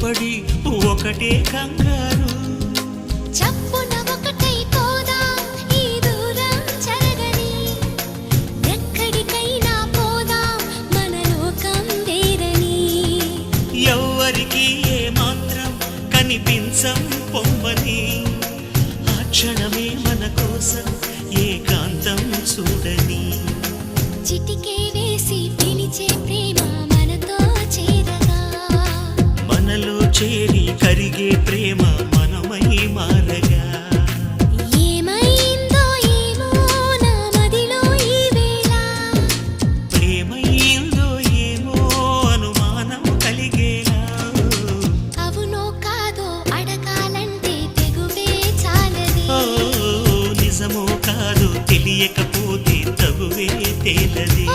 పడి ఒకటే కంగారు. చప్పున ఒకటై పోదాం ఈ దూరం చెరగని, ఎక్కడికైనా పోదాం మన లోకం వేరని. ఎవ్వరికి ఏ మాత్రం కనిపించం పొమ్మని, ఆ క్షణమే మన కోసం ఏకాంతం చూడని. చిటికే వేసి పిలిచే ప్రేమ మనతో చేరగా, మనలో చేరి కరిగే ప్రేమ మనమై మారగా. ఏమైందో ఏమో నా మదిలో ఈ వేళ, ప్రేమైందో ఏమో అనుమానం కలిగేలా. అవునో కాదో అడగాలంటే తెగువే చాలదే. ఓ నిజమో కాదో తెలియకపోతే తగువే తేలదే.